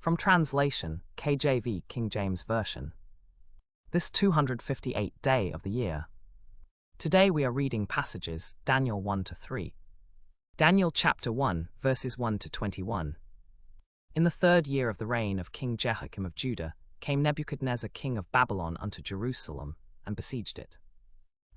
From translation, KJV, King James Version. This 258th day of the year. Today we are reading passages Daniel 1-3. Daniel chapter 1, verses 1-21. In the 3rd year of the reign of King Jehoiakim of Judah, came Nebuchadnezzar king of Babylon unto Jerusalem, and besieged it.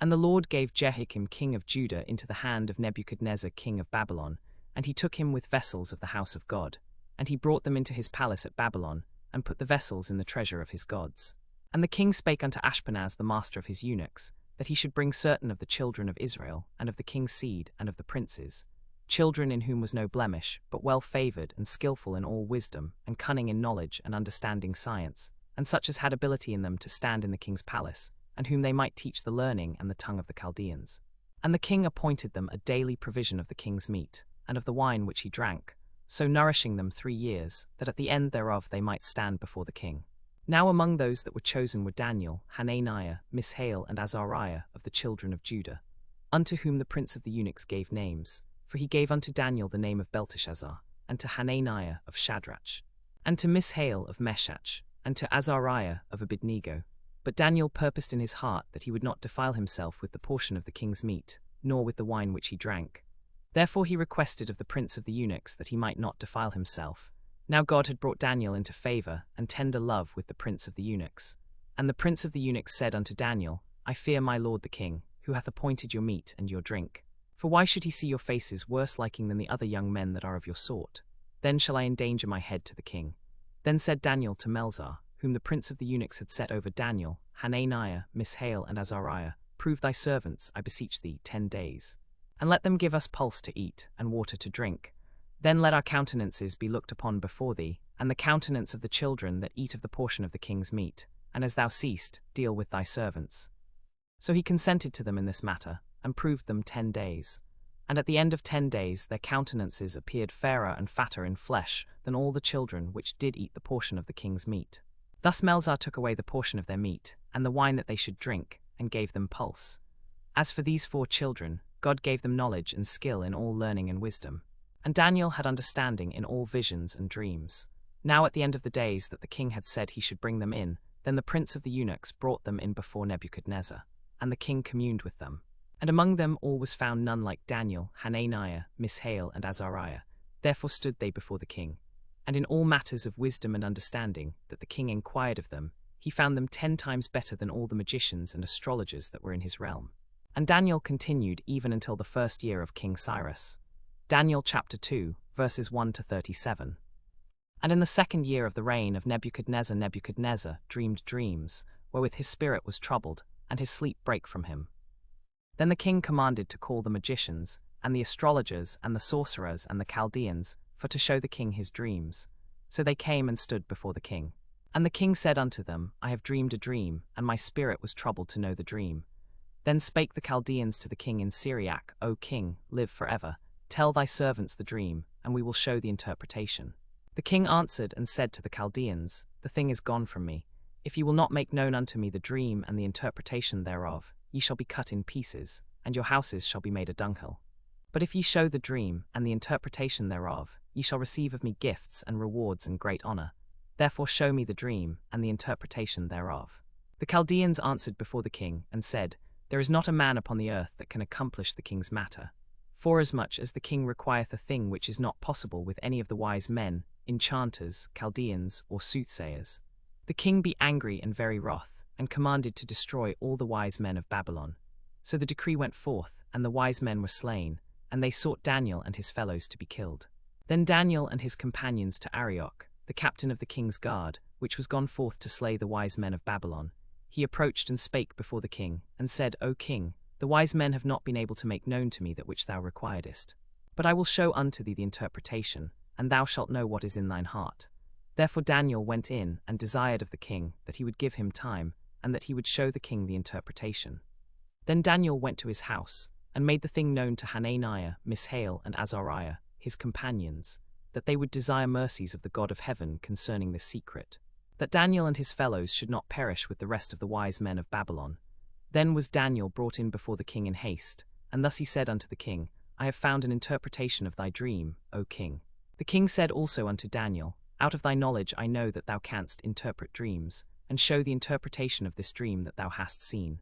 And the Lord gave Jehoiakim king of Judah into the hand of Nebuchadnezzar king of Babylon, and he took him with vessels of the house of God, and he brought them into his palace at Babylon, and put the vessels in the treasure of his gods. And the king spake unto Ashpenaz the master of his eunuchs, that he should bring certain of the children of Israel, and of the king's seed, and of the princes, children in whom was no blemish, but well favoured and skillful in all wisdom, and cunning in knowledge and understanding science, and such as had ability in them to stand in the king's palace, and whom they might teach the learning and the tongue of the Chaldeans. And the king appointed them a daily provision of the king's meat, and of the wine which he drank, so nourishing them 3 years, that at the end thereof they might stand before the king. Now among those that were chosen were Daniel, Hananiah, Mishael, and Azariah of the children of Judah, unto whom the prince of the eunuchs gave names, for he gave unto Daniel the name of Belteshazzar, and to Hananiah of Shadrach, and to Mishael of Meshach, and to Azariah of Abednego. But Daniel purposed in his heart that he would not defile himself with the portion of the king's meat, nor with the wine which he drank. Therefore he requested of the prince of the eunuchs that he might not defile himself. Now God had brought Daniel into favour and tender love with the prince of the eunuchs. And the prince of the eunuchs said unto Daniel, I fear my lord the king, who hath appointed your meat and your drink. For why should he see your faces worse liking than the other young men that are of your sort? Then shall I endanger my head to the king. Then said Daniel to Melzar, whom the prince of the eunuchs had set over Daniel, Hananiah, Mishael, and Azariah, prove thy servants, I beseech thee, 10 days. And let them give us pulse to eat, and water to drink. Then let our countenances be looked upon before thee, and the countenance of the children that eat of the portion of the king's meat, and as thou seest, deal with thy servants. So he consented to them in this matter, and proved them 10 days. And at the end of 10 days their countenances appeared fairer and fatter in flesh than all the children which did eat the portion of the king's meat. Thus Melzar took away the portion of their meat, and the wine that they should drink, and gave them pulse. As for these 4 children, God gave them knowledge and skill in all learning and wisdom. And Daniel had understanding in all visions and dreams. Now at the end of the days that the king had said he should bring them in, then the prince of the eunuchs brought them in before Nebuchadnezzar, and the king communed with them. And among them all was found none like Daniel, Hananiah, Mishael, and Azariah. Therefore stood they before the king. And in all matters of wisdom and understanding that the king inquired of them, he found them 10 times better than all the magicians and astrologers that were in his realm. And Daniel continued even until the 1st year of King Cyrus. Daniel chapter 2, verses 1-37. And in the 2nd year of the reign of Nebuchadnezzar, Nebuchadnezzar dreamed dreams, wherewith his spirit was troubled, and his sleep brake from him. Then the king commanded to call the magicians, and the astrologers, and the sorcerers, and the Chaldeans, for to show the king his dreams. So they came and stood before the king. And the king said unto them, I have dreamed a dream, and my spirit was troubled to know the dream. Then spake the Chaldeans to the king in Syriac, O king, live forever. Tell thy servants the dream, and we will show the interpretation. The king answered and said to the Chaldeans, The thing is gone from me. If ye will not make known unto me the dream and the interpretation thereof, ye shall be cut in pieces, and your houses shall be made a dunghill. But if ye show the dream and the interpretation thereof, ye shall receive of me gifts and rewards and great honour. Therefore show me the dream and the interpretation thereof. The Chaldeans answered before the king, and said, There is not a man upon the earth that can accomplish the king's matter. Forasmuch as the king requireth a thing which is not possible with any of the wise men, enchanters, Chaldeans, or soothsayers. The king be angry and very wroth, and commanded to destroy all the wise men of Babylon. So the decree went forth, and the wise men were slain, and they sought Daniel and his fellows to be killed. Then Daniel and his companions to Arioch, the captain of the king's guard, which was gone forth to slay the wise men of Babylon, he approached and spake before the king, and said, O king, the wise men have not been able to make known to me that which thou requiredest. But I will show unto thee the interpretation, and thou shalt know what is in thine heart. Therefore Daniel went in and desired of the king that he would give him time, and that he would show the king the interpretation. Then Daniel went to his house, and made the thing known to Hananiah, Mishael, and Azariah, his companions, that they would desire mercies of the God of heaven concerning this secret, that Daniel and his fellows should not perish with the rest of the wise men of Babylon. Then was Daniel brought in before the king in haste, and thus he said unto the king, I have found an interpretation of thy dream, O king. The king said also unto Daniel, Out of thy knowledge I know that thou canst interpret dreams, and show the interpretation of this dream that thou hast seen.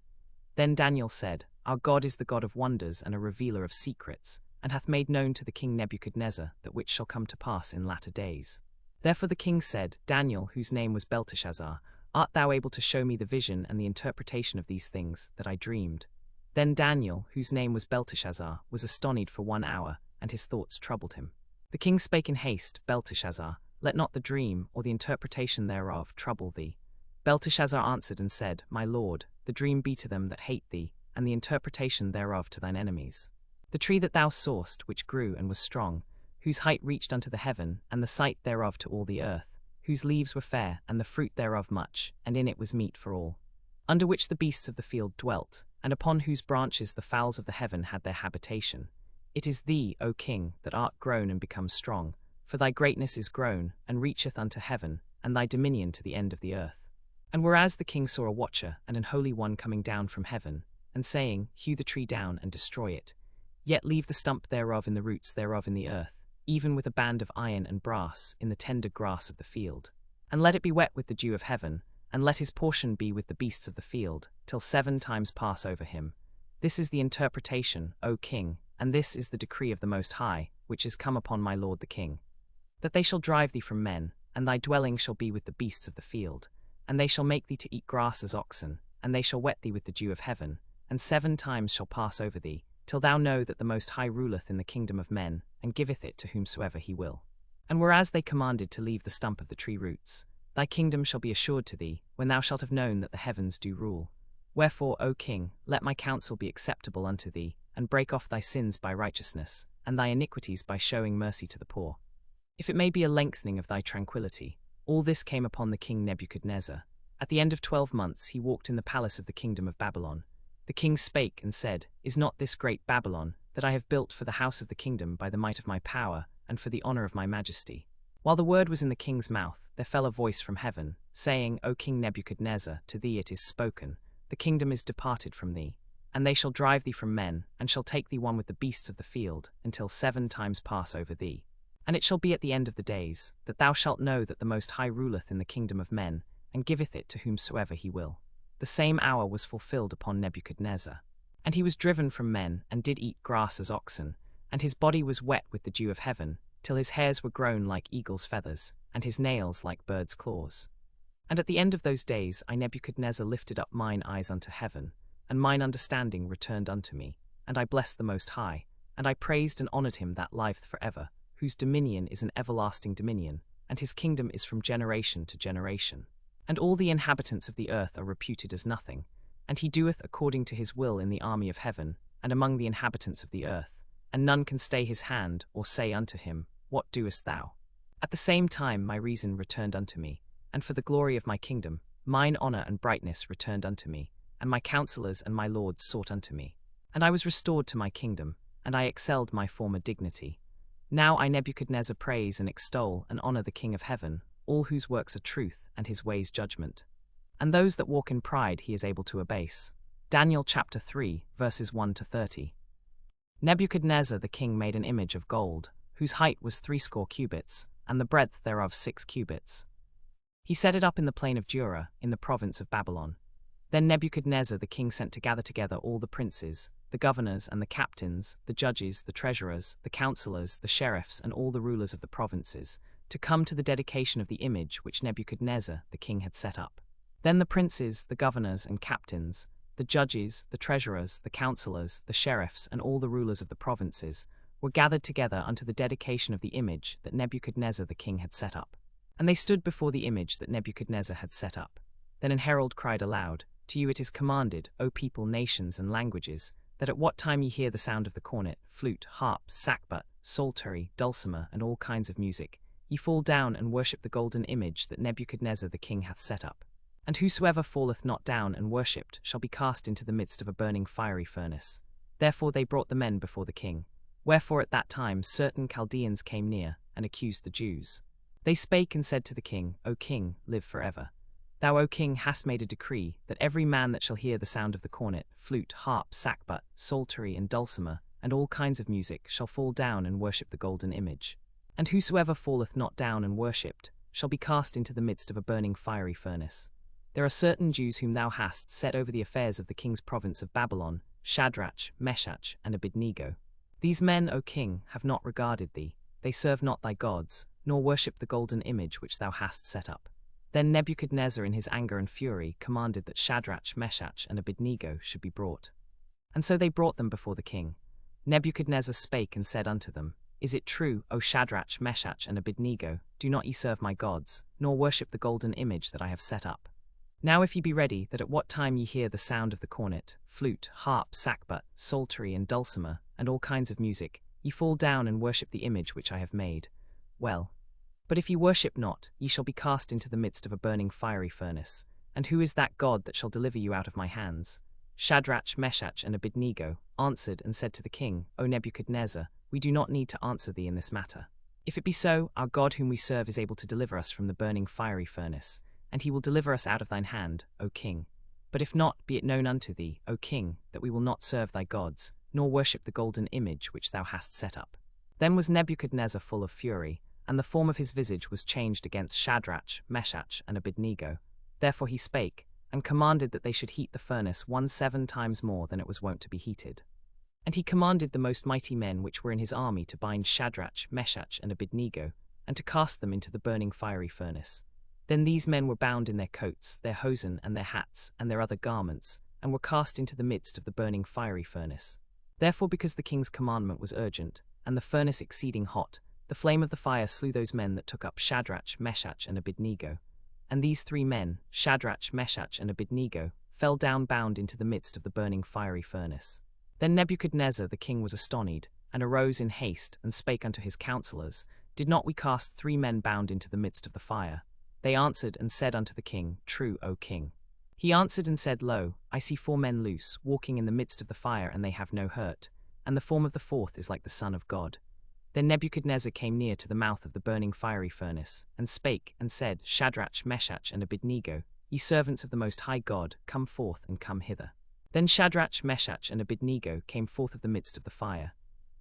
Then Daniel said, Our God is the God of wonders and a revealer of secrets, and hath made known to the king Nebuchadnezzar that which shall come to pass in latter days. Therefore the king said, Daniel, whose name was Belteshazzar, art thou able to show me the vision and the interpretation of these things that I dreamed? Then Daniel, whose name was Belteshazzar, was astonied for 1 hour, and his thoughts troubled him. The king spake in haste, Belteshazzar, let not the dream or the interpretation thereof trouble thee. Belteshazzar answered and said, My lord, the dream be to them that hate thee, and the interpretation thereof to thine enemies. The tree that thou sawest, which grew and was strong, whose height reached unto the heaven, and the sight thereof to all the earth, whose leaves were fair, and the fruit thereof much, and in it was meat for all, under which the beasts of the field dwelt, and upon whose branches the fowls of the heaven had their habitation. It is thee, O king, that art grown and become strong, for thy greatness is grown, and reacheth unto heaven, and thy dominion to the end of the earth. And whereas the king saw a watcher and an holy one coming down from heaven, and saying, Hew the tree down and destroy it, yet leave the stump thereof in the roots thereof in the earth, even with a band of iron and brass in the tender grass of the field. And let it be wet with the dew of heaven, and let his portion be with the beasts of the field, till 7 times pass over him. This is the interpretation, O king, and this is the decree of the Most High, which is come upon my lord the king. That they shall drive thee from men, and thy dwelling shall be with the beasts of the field, and they shall make thee to eat grass as oxen, and they shall wet thee with the dew of heaven, and 7 times shall pass over thee, till thou know that the Most High ruleth in the kingdom of men, and giveth it to whomsoever he will. And whereas they commanded to leave the stump of the tree roots, thy kingdom shall be assured to thee, when thou shalt have known that the heavens do rule. Wherefore, O king, let my counsel be acceptable unto thee, and break off thy sins by righteousness, and thy iniquities by showing mercy to the poor. If it may be a lengthening of thy tranquillity. All this came upon the king Nebuchadnezzar. At the end of 12 months he walked in the palace of the kingdom of Babylon. The king spake and said, Is not this great Babylon, that I have built for the house of the kingdom by the might of my power, and for the honor of my majesty? While the word was in the king's mouth, there fell a voice from heaven, saying, O king Nebuchadnezzar, to thee it is spoken, the kingdom is departed from thee, and they shall drive thee from men, and shall take thee one with the beasts of the field, until 7 times pass over thee. And it shall be at the end of the days, that thou shalt know that the Most High ruleth in the kingdom of men, and giveth it to whomsoever he will. The same hour was fulfilled upon Nebuchadnezzar. And he was driven from men, and did eat grass as oxen, and his body was wet with the dew of heaven, till his hairs were grown like eagle's feathers, and his nails like bird's claws. And at the end of those days I Nebuchadnezzar lifted up mine eyes unto heaven, and mine understanding returned unto me, and I blessed the Most High, and I praised and honored him that liveth for ever, whose dominion is an everlasting dominion, and his kingdom is from generation to generation. And all the inhabitants of the earth are reputed as nothing, and he doeth according to his will in the army of heaven, and among the inhabitants of the earth, and none can stay his hand, or say unto him, What doest thou? At the same time my reason returned unto me, and for the glory of my kingdom, mine honor and brightness returned unto me, and my counselors and my lords sought unto me. And I was restored to my kingdom, and I excelled my former dignity. Now I Nebuchadnezzar praise and extol and honor the King of heaven, all whose works are truth and his ways judgment. And those that walk in pride he is able to abase. Daniel chapter 3, verses 1 to 30. Nebuchadnezzar the king made an image of gold, whose height was 60 cubits, and the breadth thereof 6 cubits. He set it up in the plain of Dura, in the province of Babylon. Then Nebuchadnezzar the king sent to gather together all the princes, the governors and the captains, the judges, the treasurers, the counselors, the sheriffs, and all the rulers of the provinces, to come to the dedication of the image which Nebuchadnezzar the king had set up. Then the princes, the governors and captains, the judges, the treasurers, the counselors, the sheriffs, and all the rulers of the provinces, were gathered together unto the dedication of the image that Nebuchadnezzar the king had set up. And they stood before the image that Nebuchadnezzar had set up. Then an herald cried aloud, To you it is commanded, O people, nations, and languages, that at what time ye hear the sound of the cornet, flute, harp, sackbut, psaltery, dulcimer, and all kinds of music, ye fall down and worship the golden image that Nebuchadnezzar the king hath set up. And whosoever falleth not down and worshipped shall be cast into the midst of a burning fiery furnace. Therefore they brought the men before the king. Wherefore at that time certain Chaldeans came near, and accused the Jews. They spake and said to the king, O king, live forever. Thou, O king, hast made a decree, that every man that shall hear the sound of the cornet, flute, harp, sackbut, psaltery, and dulcimer, and all kinds of music, shall fall down and worship the golden image. And whosoever falleth not down and worshipped, shall be cast into the midst of a burning fiery furnace. There are certain Jews whom thou hast set over the affairs of the king's province of Babylon, Shadrach, Meshach, and Abednego. These men, O king, have not regarded thee, they serve not thy gods, nor worship the golden image which thou hast set up. Then Nebuchadnezzar in his anger and fury commanded that Shadrach, Meshach, and Abednego should be brought. And so they brought them before the king. Nebuchadnezzar spake and said unto them, Is it true, O Shadrach, Meshach, and Abednego, do not ye serve my gods, nor worship the golden image that I have set up? Now if ye be ready, that at what time ye hear the sound of the cornet, flute, harp, sackbut, psaltery, and dulcimer, and all kinds of music, ye fall down and worship the image which I have made. Well, but if ye worship not, ye shall be cast into the midst of a burning fiery furnace. And who is that God that shall deliver you out of my hands? Shadrach, Meshach, and Abednego answered and said to the king, O Nebuchadnezzar, we do not need to answer thee in this matter. If it be so, our God whom we serve is able to deliver us from the burning fiery furnace, and he will deliver us out of thine hand, O king. But if not, be it known unto thee, O king, that we will not serve thy gods, nor worship the golden image which thou hast set up. Then was Nebuchadnezzar full of fury, and the form of his visage was changed against Shadrach, Meshach, and Abednego. Therefore he spake, and commanded that they should heat the furnace 17 times more than it was wont to be heated. And he commanded the most mighty men which were in his army to bind Shadrach, Meshach, and Abednego, and to cast them into the burning fiery furnace. Then these men were bound in their coats, their hosen, and their hats, and their other garments, and were cast into the midst of the burning fiery furnace. Therefore, because the king's commandment was urgent, and the furnace exceeding hot, the flame of the fire slew those men that took up Shadrach, Meshach, and Abednego. And these 3 men, Shadrach, Meshach, and Abednego, fell down bound into the midst of the burning fiery furnace. Then Nebuchadnezzar the king was astonied, and arose in haste, and spake unto his counselors, Did not we cast 3 men bound into the midst of the fire? They answered and said unto the king, True, O king. He answered and said, Lo, I see 4 men loose, walking in the midst of the fire, and they have no hurt, and the form of the 4th is like the Son of God. Then Nebuchadnezzar came near to the mouth of the burning fiery furnace, and spake, and said, Shadrach, Meshach, and Abednego, ye servants of the Most High God, come forth and come hither. Then Shadrach, Meshach, and Abednego came forth of the midst of the fire.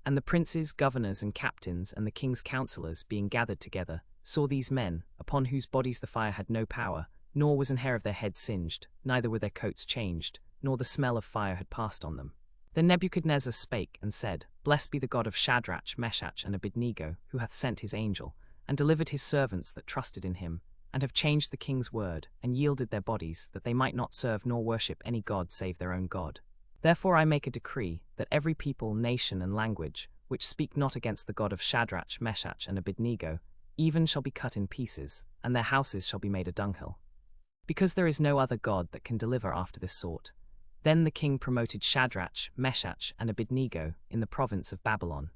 And the princes, governors, and captains, and the king's counselors, being gathered together, saw these men, upon whose bodies the fire had no power, nor was an hair of their head singed, neither were their coats changed, nor the smell of fire had passed on them. Then Nebuchadnezzar spake and said, Blessed be the God of Shadrach, Meshach, and Abednego, who hath sent his angel, and delivered his servants that trusted in him, and have changed the king's word, and yielded their bodies, that they might not serve nor worship any god save their own God. Therefore I make a decree, that every people, nation, and language, which speak not against the God of Shadrach, Meshach, and Abednego, even shall be cut in pieces, and their houses shall be made a dunghill. Because there is no other God that can deliver after this sort. Then the king promoted Shadrach, Meshach, and Abednego in the province of Babylon,